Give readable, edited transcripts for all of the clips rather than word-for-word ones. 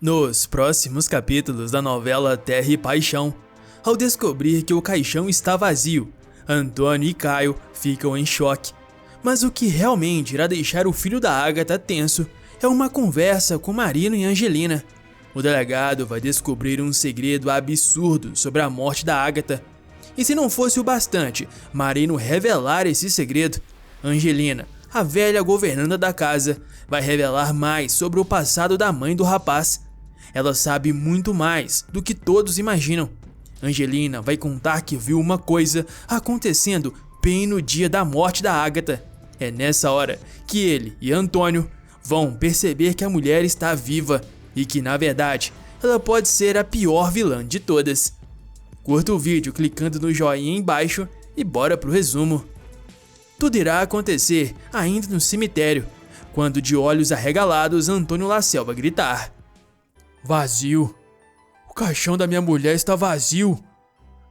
Nos próximos capítulos da novela Terra e Paixão, ao descobrir que o caixão está vazio, Antônio e Caio ficam em choque. Mas o que realmente irá deixar o filho da Agatha tenso é uma conversa com Marino e Angelina. O delegado vai descobrir um segredo absurdo sobre a morte da Agatha. E se não fosse o bastante Marino revelar esse segredo, Angelina, a velha governanta da casa, vai revelar mais sobre o passado da mãe do rapaz. Ela sabe muito mais do que todos imaginam. Angelina vai contar que viu uma coisa acontecendo bem no dia da morte da Agatha. É nessa hora que ele e Antônio vão perceber que a mulher está viva e que, na verdade, ela pode ser a pior vilã de todas. Curta o vídeo clicando no joinha embaixo e bora pro resumo. Tudo irá acontecer ainda no cemitério, quando de olhos arregalados Antônio Lacerda vai gritar: "Vazio! O caixão da minha mulher está vazio!"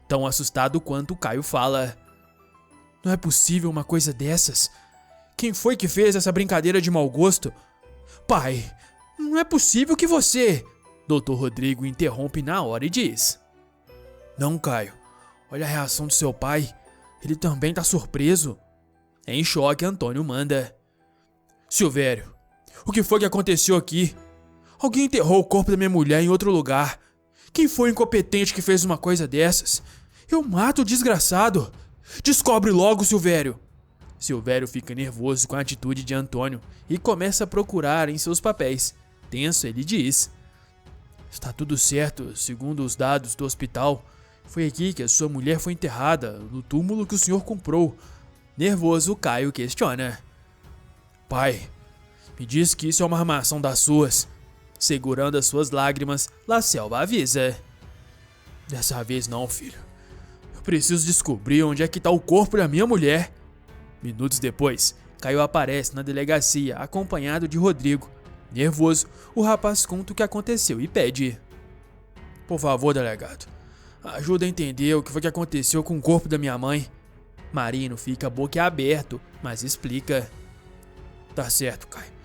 Tão assustado quanto Caio fala: "Não é possível uma coisa dessas. Quem foi que fez essa brincadeira de mau gosto? Pai, não é possível que você..." Dr. Rodrigo interrompe na hora e diz: "Não, Caio. Olha a reação do seu pai. Ele também tá surpreso." Em choque, Antônio manda: "Silvério, o que foi que aconteceu aqui? Alguém enterrou o corpo da minha mulher em outro lugar. Quem foi o incompetente que fez uma coisa dessas? Eu mato o desgraçado. Descobre logo, Silvério." Silvério fica nervoso com a atitude de Antônio e começa a procurar em seus papéis. Tenso, ele diz: "Está tudo certo, segundo os dados do hospital. Foi aqui que a sua mulher foi enterrada, no túmulo que o senhor comprou." Nervoso, Caio questiona: "Pai, me diz que isso é uma armação das suas." Segurando as suas lágrimas, Lacerda avisa: "Dessa vez não, filho. Eu preciso descobrir onde é que está o corpo da minha mulher." Minutos depois, Caio aparece na delegacia acompanhado de Rodrigo. Nervoso, o rapaz conta o que aconteceu e pede: "Por favor, delegado, ajuda a entender o que foi que aconteceu com o corpo da minha mãe." Marino fica boquiaberto, mas explica: "Tá certo, Caio.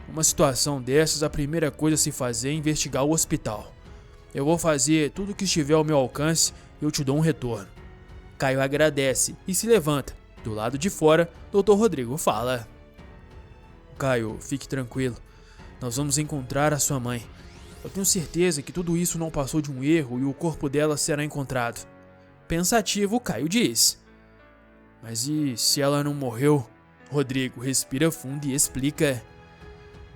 Numa situação dessas, a primeira coisa a se fazer é investigar o hospital. Eu vou fazer tudo o que estiver ao meu alcance e eu te dou um retorno." Caio agradece e se levanta. Do lado de fora, Dr. Rodrigo fala: "Caio, fique tranquilo. Nós vamos encontrar a sua mãe. Eu tenho certeza que tudo isso não passou de um erro e o corpo dela será encontrado." Pensativo, Caio diz: "Mas e se ela não morreu?" Rodrigo respira fundo e explica: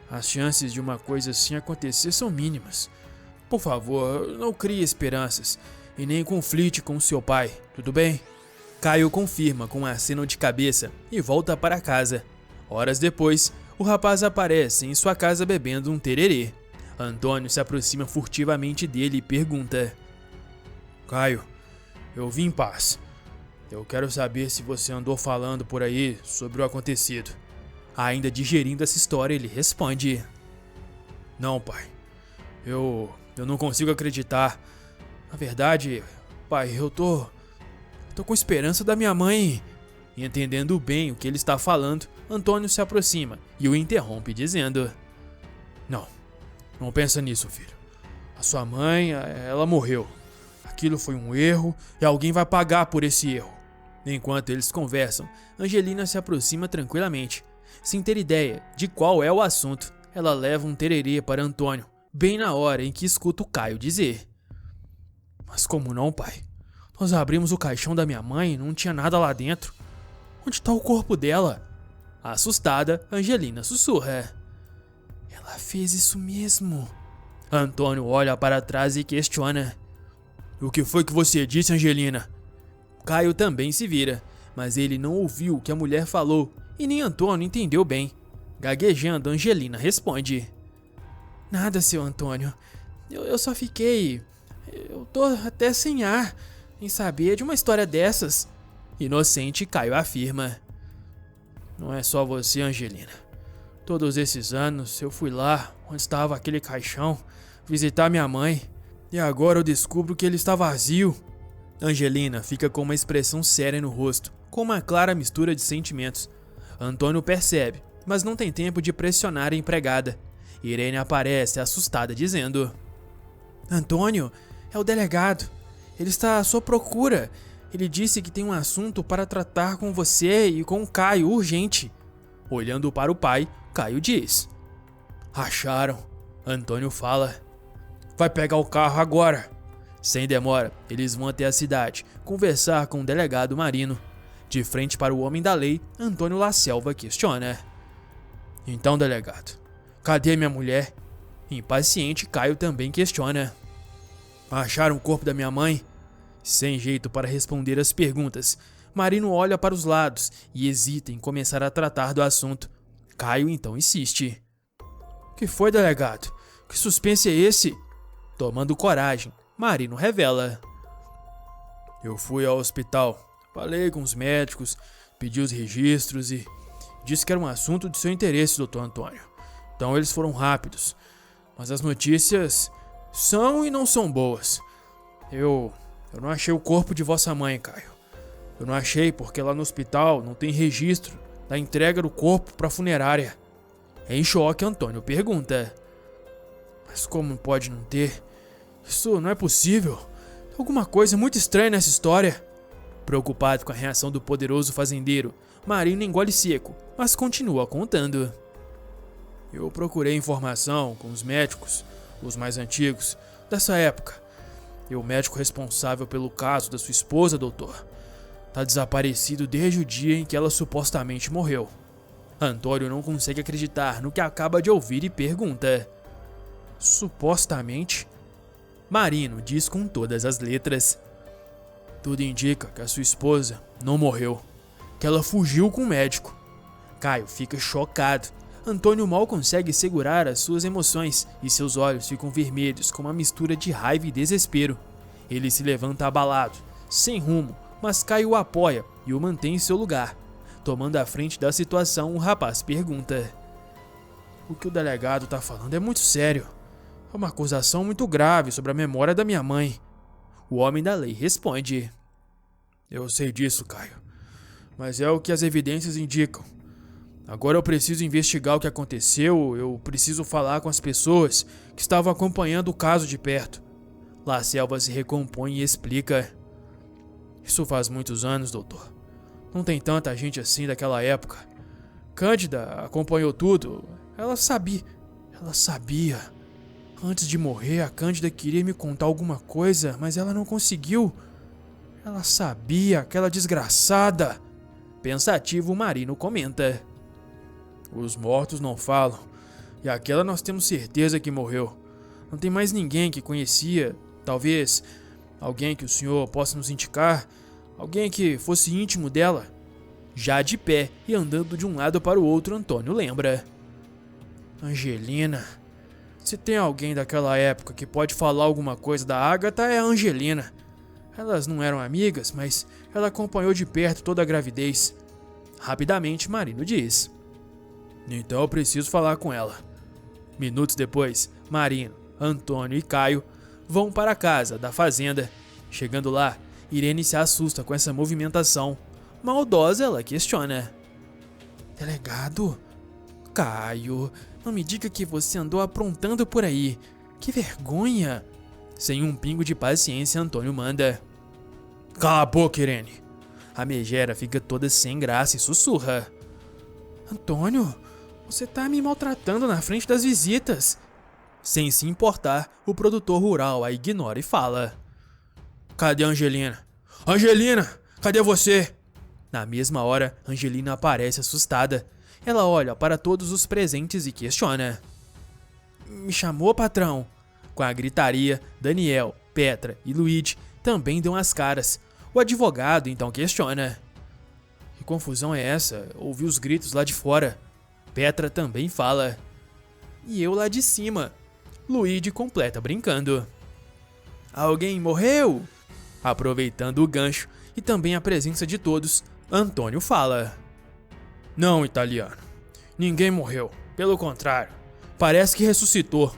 "As chances de uma coisa assim acontecer são mínimas. Por favor, não crie esperanças e nem conflite com seu pai, tudo bem?" Caio confirma com um aceno de cabeça e volta para casa. Horas depois, o rapaz aparece em sua casa bebendo um tererê. Antônio se aproxima furtivamente dele e pergunta: "Caio, eu vim em paz. Eu quero saber se você andou falando por aí sobre o acontecido." Ainda digerindo essa história, ele responde: "Não, pai. Eu não consigo acreditar. Na verdade, pai, eu tô com esperança da minha mãe." Entendendo bem o que ele está falando, Antônio se aproxima e o interrompe dizendo: Não pensa nisso, filho. A sua mãe, ela morreu. Aquilo foi um erro e alguém vai pagar por esse erro." Enquanto eles conversam, Angelina se aproxima tranquilamente. Sem ter ideia de qual é o assunto, ela leva um tererê para Antônio, bem na hora em que escuta o Caio dizer: "Mas como não, pai? Nós abrimos o caixão da minha mãe e não tinha nada lá dentro. Onde está o corpo dela?" Assustada, Angelina sussurra: "Ela fez isso mesmo." Antônio olha para trás e questiona: "O que foi que você disse, Angelina?" Caio também se vira, mas ele não ouviu o que a mulher falou e nem Antônio entendeu bem. Gaguejando, Angelina responde: "Nada, seu Antônio. Eu só fiquei... Eu tô até sem ar em saber de uma história dessas." Inocente, Caio afirma: "Não é só você, Angelina. Todos esses anos eu fui lá onde estava aquele caixão visitar minha mãe e agora eu descubro que ele está vazio." Angelina fica com uma expressão séria no rosto, com uma clara mistura de sentimentos. Antônio percebe, mas não tem tempo de pressionar a empregada. Irene aparece assustada dizendo: Antônio, é o delegado. Ele está à sua procura. Ele disse que tem um assunto para tratar com você e com o Caio, urgente. Olhando para o pai, Caio diz: Acharam. Antônio fala: Vai pegar o carro agora. Sem demora, eles vão até a cidade, conversar com o delegado Marino. De frente para o homem da lei, Antônio La Selva questiona: Então, delegado, cadê minha mulher? Impaciente, Caio também questiona: Acharam o corpo da minha mãe? Sem jeito para responder as perguntas, Marino olha para os lados e hesita em começar a tratar do assunto. Caio então insiste: Que foi, delegado? Que suspense é esse? Tomando coragem, Marino revela: Eu fui ao hospital, falei com os médicos, pedi os registros e disse que era um assunto de seu interesse, doutor Antônio. Então eles foram rápidos, mas as notícias são e não são boas. Eu não achei o corpo de vossa mãe, Caio. Eu não achei porque lá no hospital não tem registro da entrega do corpo para a funerária. Em choque, Antônio pergunta: Mas como pode não ter? Isso não é possível. Tem alguma coisa muito estranha nessa história. Preocupado com a reação do poderoso fazendeiro, Marino engole seco, mas continua contando: Eu procurei informação com os médicos, os mais antigos, dessa época. E o médico responsável pelo caso da sua esposa, doutor, tá desaparecido desde o dia em que ela supostamente morreu. Antônio não consegue acreditar no que acaba de ouvir e pergunta: Supostamente? Marino diz com todas as letras: Tudo indica que a sua esposa não morreu, que ela fugiu com o médico. Caio fica chocado. Antônio mal consegue segurar as suas emoções e seus olhos ficam vermelhos com uma mistura de raiva e desespero. Ele se levanta abalado, sem rumo, mas Caio o apoia e o mantém em seu lugar. Tomando a frente da situação, o rapaz pergunta: O que o delegado está falando é muito sério. É uma acusação muito grave sobre a memória da minha mãe. O homem da lei responde: Eu sei disso, Caio, mas é o que as evidências indicam. Agora eu preciso investigar o que aconteceu, eu preciso falar com as pessoas que estavam acompanhando o caso de perto. La Selva se recompõe e explica: Isso faz muitos anos, doutor. Não tem tanta gente assim daquela época. Cândida acompanhou tudo. Ela sabia. Antes de morrer, a Cândida queria me contar alguma coisa, mas ela não conseguiu. Ela sabia, aquela desgraçada. Pensativo, Marino comenta: Os mortos não falam, e aquela nós temos certeza que morreu. Não tem mais ninguém que conhecia, talvez alguém que o senhor possa nos indicar, alguém que fosse íntimo dela. Já de pé e andando de um lado para o outro, Antônio lembra: Angelina. Se tem alguém daquela época que pode falar alguma coisa da Ágata, é a Angelina. Elas não eram amigas, mas ela acompanhou de perto toda a gravidez. Rapidamente, Marino diz: Então eu preciso falar com ela. Minutos depois, Marino, Antônio e Caio vão para a casa da fazenda. Chegando lá, Irene se assusta com essa movimentação. Maldosa, ela questiona: Delegado? Caio, não me diga que você andou aprontando por aí. Que vergonha! Sem um pingo de paciência, Antônio manda: Cala a boca, Irene. A megera fica toda sem graça e sussurra: Antônio, você tá me maltratando na frente das visitas. Sem se importar, o produtor rural a ignora e fala: Cadê a Angelina? Angelina, cadê você? Na mesma hora, Angelina aparece assustada. Ela olha para todos os presentes e questiona: Me chamou, patrão? Com a gritaria, Daniel, Petra e Luigi também dão as caras. O advogado então questiona: Que confusão é essa? Ouvi os gritos lá de fora. Petra também fala: E eu lá de cima. Luigi completa brincando: Alguém morreu? Aproveitando o gancho e também a presença de todos, Antônio fala: Não, italiano. Ninguém morreu. Pelo contrário, parece que ressuscitou.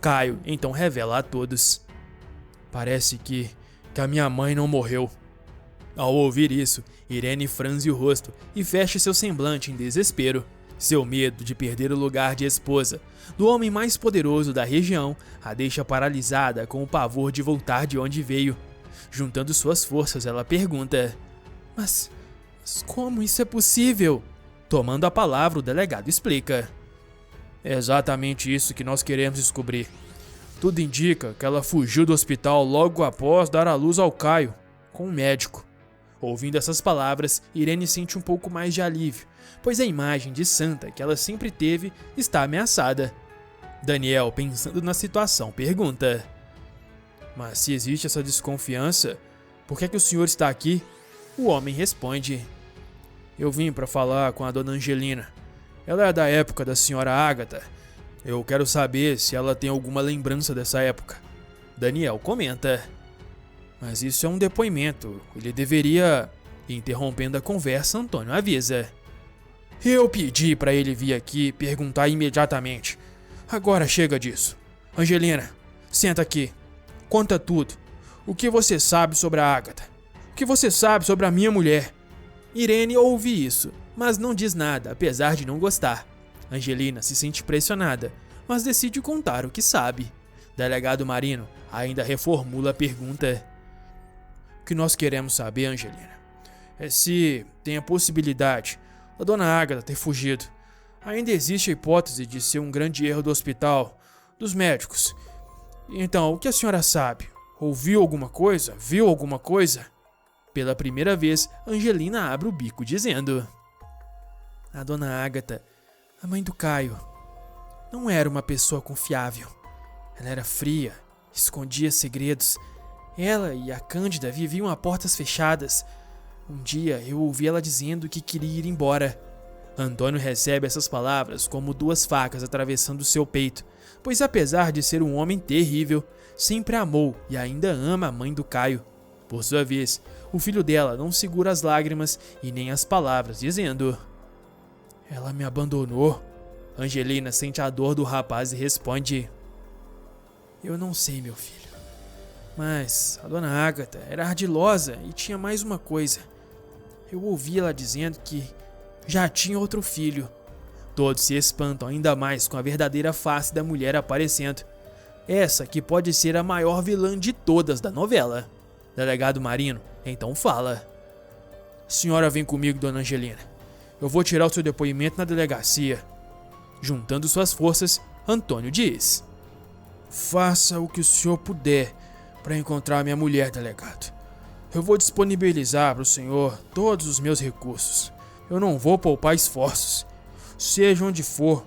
Caio então revela a todos: Parece que a minha mãe não morreu. Ao ouvir isso, Irene franze o rosto e fecha seu semblante em desespero. Seu medo de perder o lugar de esposa do homem mais poderoso da região a deixa paralisada com o pavor de voltar de onde veio. Juntando suas forças, ela pergunta: Mas como isso é possível? Tomando a palavra, o delegado explica: É exatamente isso que nós queremos descobrir. Tudo indica que ela fugiu do hospital logo após dar à luz ao Caio, com um médico. Ouvindo essas palavras, Irene sente um pouco mais de alívio, pois a imagem de santa que ela sempre teve está ameaçada. Daniel, pensando na situação, pergunta: Mas se existe essa desconfiança, por que é que o senhor está aqui? O homem responde: Eu vim para falar com a dona Angelina. Ela é da época da senhora Ágata. Eu quero saber se ela tem alguma lembrança dessa época. Daniel comenta: Mas isso é um depoimento. Ele deveria... Interrompendo a conversa, Antônio avisa: Eu pedi para ele vir aqui perguntar imediatamente. Agora chega disso. Angelina, senta aqui. Conta tudo. O que você sabe sobre a Ágata? O que você sabe sobre a minha mulher? Irene ouve isso, mas não diz nada, apesar de não gostar. Angelina se sente pressionada, mas decide contar o que sabe. Delegado Marino ainda reformula a pergunta: O que nós queremos saber, Angelina, é se tem a possibilidade da dona Ágata ter fugido. Ainda existe a hipótese de ser um grande erro do hospital, dos médicos. Então, o que a senhora sabe? Ouviu alguma coisa? Viu alguma coisa? Pela primeira vez, Angelina abre o bico dizendo: A dona Ágata, a mãe do Caio, não era uma pessoa confiável. Ela era fria, escondia segredos. Ela e a Cândida viviam a portas fechadas. Um dia eu ouvi ela dizendo que queria ir embora. Antônio recebe essas palavras como duas facas atravessando seu peito, pois apesar de ser um homem terrível, sempre amou e ainda ama a mãe do Caio. Por sua vez, o filho dela não segura as lágrimas e nem as palavras, dizendo: Ela me abandonou. Angelina sente a dor do rapaz e responde: Eu não sei, meu filho. Mas a dona Ágata era ardilosa e tinha mais uma coisa. Eu ouvi ela dizendo que já tinha outro filho. Todos se espantam ainda mais com a verdadeira face da mulher aparecendo. Essa que pode ser a maior vilã de todas da novela. Delegado Marino então fala: Senhora, vem comigo, dona Angelina. Eu vou tirar o seu depoimento na delegacia. Juntando suas forças, Antônio diz: Faça o que o senhor puder para encontrar minha mulher, delegado. Eu vou disponibilizar para o senhor todos os meus recursos. Eu não vou poupar esforços. Seja onde for,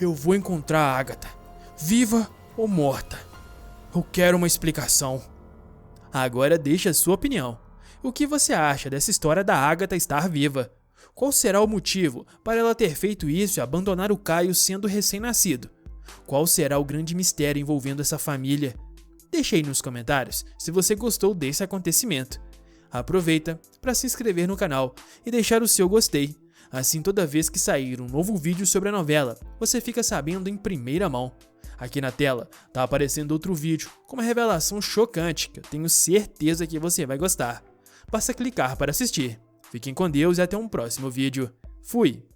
eu vou encontrar a Ágata, viva ou morta. Eu quero uma explicação. Agora deixe a sua opinião. O que você acha dessa história da Ágata estar viva? Qual será o motivo para ela ter feito isso e abandonar o Caio sendo recém-nascido? Qual será o grande mistério envolvendo essa família? Deixe aí nos comentários se você gostou desse acontecimento. Aproveita para se inscrever no canal e deixar o seu gostei. Assim, toda vez que sair um novo vídeo sobre a novela, você fica sabendo em primeira mão. Aqui na tela tá aparecendo outro vídeo com uma revelação chocante que eu tenho certeza que você vai gostar. Basta clicar para assistir. Fiquem com Deus e até um próximo vídeo. Fui!